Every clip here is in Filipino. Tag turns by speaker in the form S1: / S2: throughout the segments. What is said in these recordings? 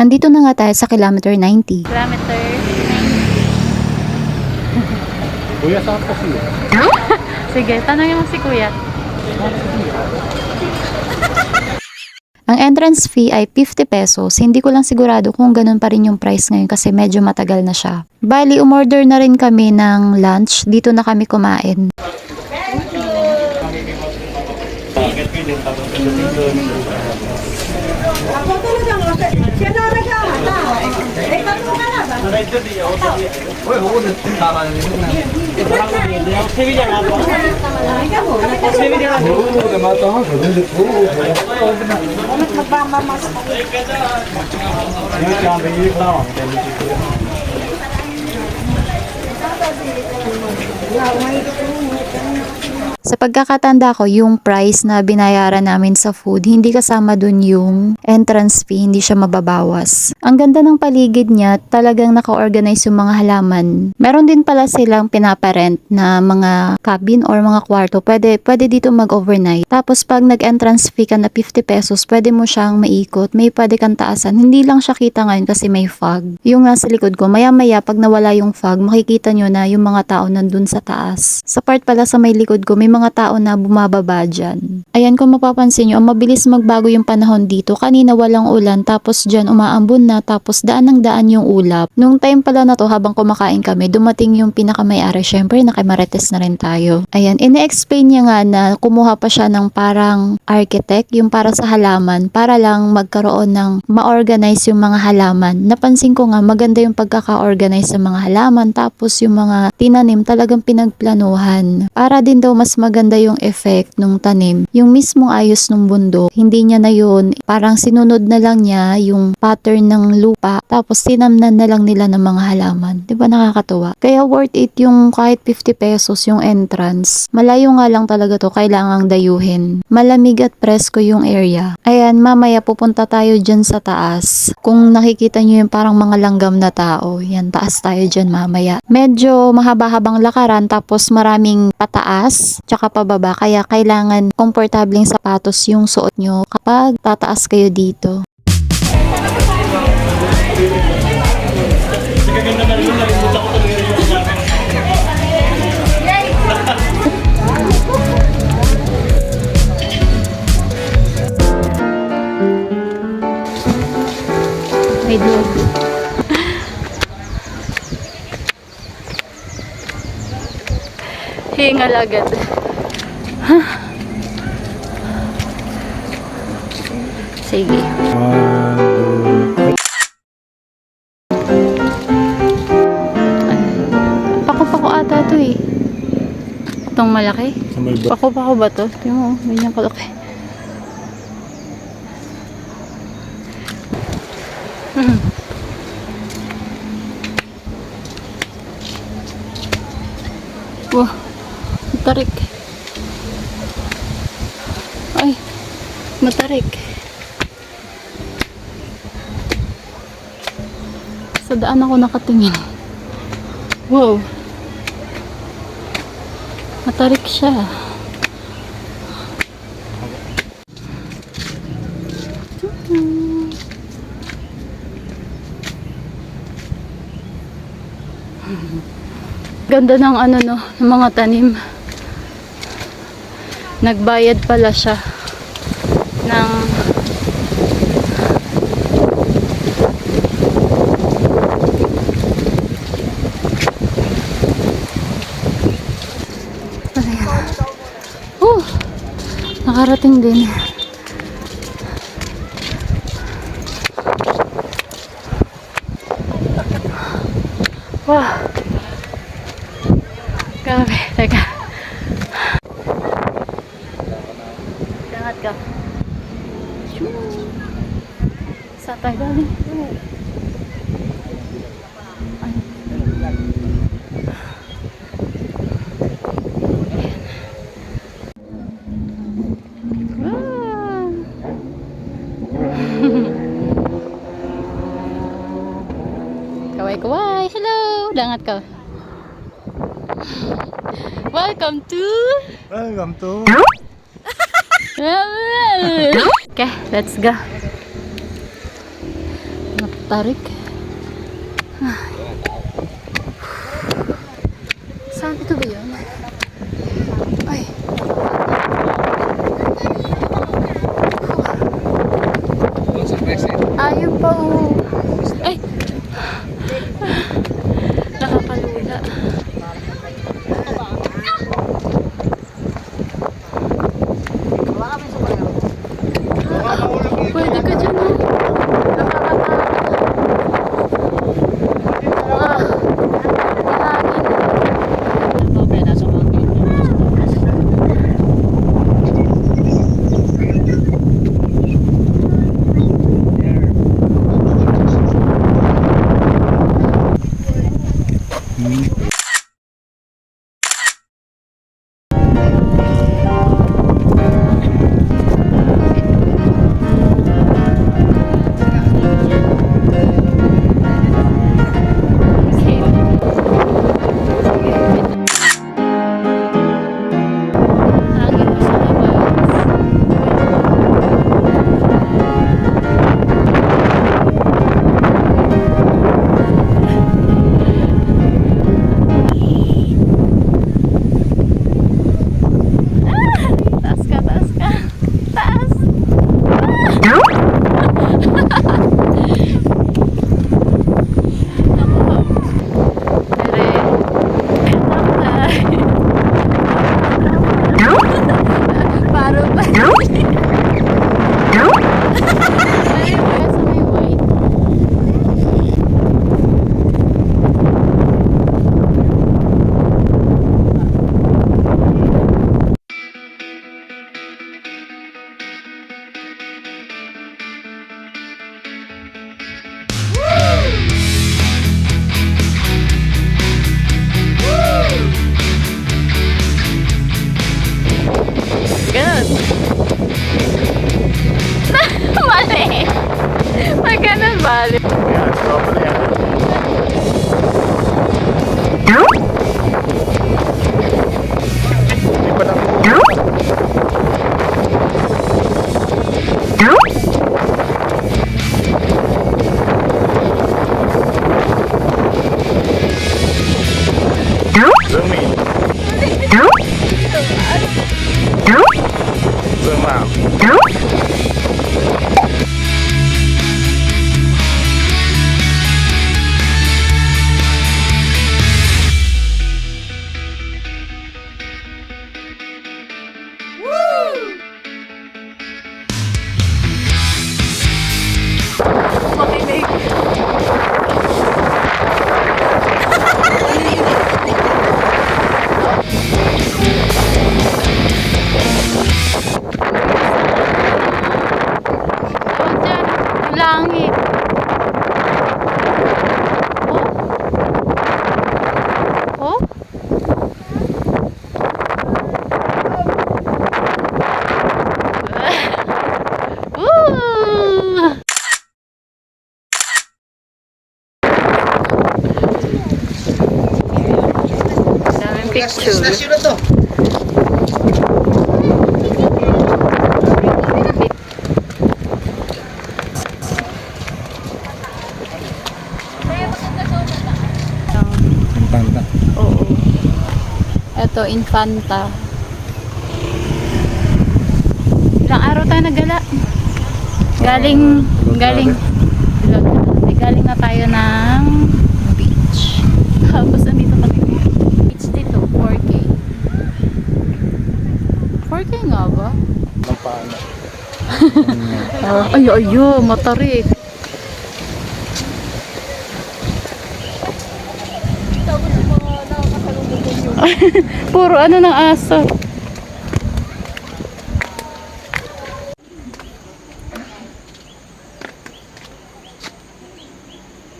S1: Andito na nga tayo sa kilometer 90.
S2: Kilometer 90.
S3: Kuya, saan po siya?
S2: Sige, tanongin mo si Kuya.
S1: Ang entrance fee ay 50 pesos. Hindi ko lang sigurado kung ganun pa rin yung price ngayon kasi medyo matagal na siya. Bali, umorder na rin kami ng lunch. Dito na kami kumain. Sa pagkakatanda ko, yung price na binayaran namin sa food, hindi kasama dun yung entrance fee, hindi siya mababawas. Ang ganda ng paligid niya, talagang naka-organize yung mga halaman. Meron din pala silang pinaparent na mga cabin or mga kwarto. Pwede dito mag-overnight. Tapos pag nag-entrance fee ka na 50 pesos, pwede mo siyang maikot. May pwede kang taasan. Hindi lang siya kita ngayon kasi may fog. Yung nasa likod ko, maya-maya pag nawala yung fog, makikita nyo na yung mga tao nandun sa taas. Sa part pala sa may likod ko, may mga tao na bumababa dyan. Ayan, kung mapapansin nyo, ang mabilis magbago yung panahon dito. Kanina walang ulan, tapos dyan umaambon na, tapos daan ng daan yung ulap. Nung time pala na to, habang kumakain kami, dumating yung pinakamayari. Syempre, nakimarites na rin tayo. Ayan, ine-explain niya nga na kumuha pa siya ng parang architect, yung para sa halaman, para lang magkaroon ng ma-organize yung mga halaman. Napansin ko nga, maganda yung pagkaka-organize sa mga halaman, tapos yung mga tinanim talagang pinagplanuhan. Para din daw mas maganda yung effect nung tanim. Yung mismong ayos ng bundok, hindi niya na yun, parang sinunod na lang niya yung pattern ng lupa, tapos tinamnan na lang nila ng mga halaman. Diba nakakatuwa? Kaya worth it yung kahit 50 pesos yung entrance. Malayo nga lang talaga to, kailangang dayuhin. Malamig at presko yung area. Ayan, mamaya pupunta tayo dyan sa taas. Kung nakikita nyo yung parang mga langgam na tao, yan, taas tayo dyan mamaya. Medyo mahaba-habang lakaran, tapos maraming pataas, tsaka pababa, kaya kailangan komportableng sapatos yung suot nyo kapag tataas kayo dito.
S2: May dog. Hingal agad. Sige. Pako-pako ata to eh. Itong malaki. Pako-pako ba to? Tingnan mo, ganyan kalaki. Wah, matarik. Ay, matarik. Sa daan ako nakatingin. Wow. Matarik siya. Ganda ng ano no, ng mga tanim. Nagbayad pala siya ng nakarating din. Wow. Grabe, teka. Dangat ka. Saan tayo galing? Kaway-kaway. Hello. Dangat ka. Welcome to... Okay, let's go. Tarik. Saan? Ito ba yun? Ay. Ayun pa oh. Ay! Nakakalula. Pwede ka dyan oh. Mali. Pag ganun, mali.
S3: Yan, stop na yan. Hindi pa lang. Zoom in. Zoom out.
S2: Langit. Oh? Oh? Woo! Daming picture.
S3: Infanta.
S2: Oo. Ito, Infanta. Ilang araw tayo nagala? Galing na tayo ng beach. Tapos andito kami. Beach dito, 4K. 4K nga ba?
S3: Ng paano.
S2: Ay, matarik. Puro ano ng aso.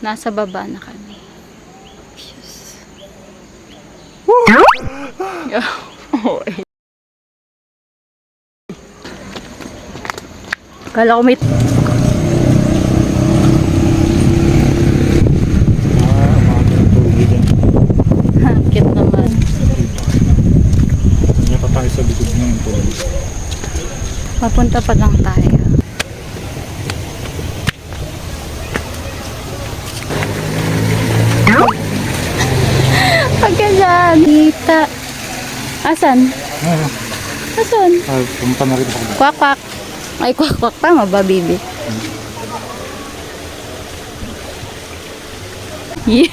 S2: Nasa baba na kami. Yes. Kala ko may cute naman.
S3: Hindi pa tayo sa likod ng tulog.
S2: Papunta pa lang tayo. bata. Asan?
S3: Ayun.
S2: Asan?
S3: Pumunta na rin ako.
S2: Kwak, kwak. Ay, kwak, kwak. Tama ba, baby? Yeah.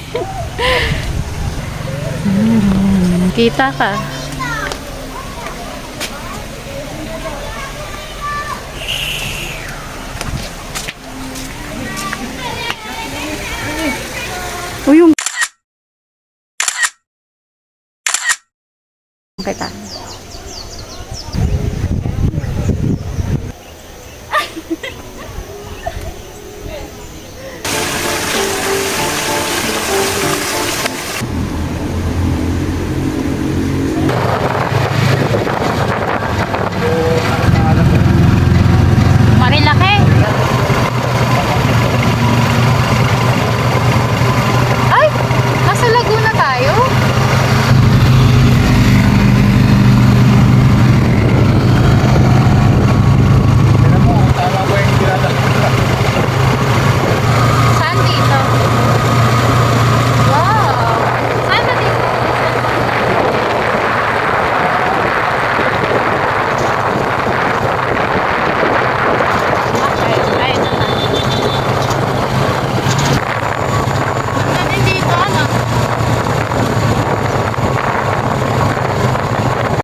S2: Kita ka. Uy, yung kita.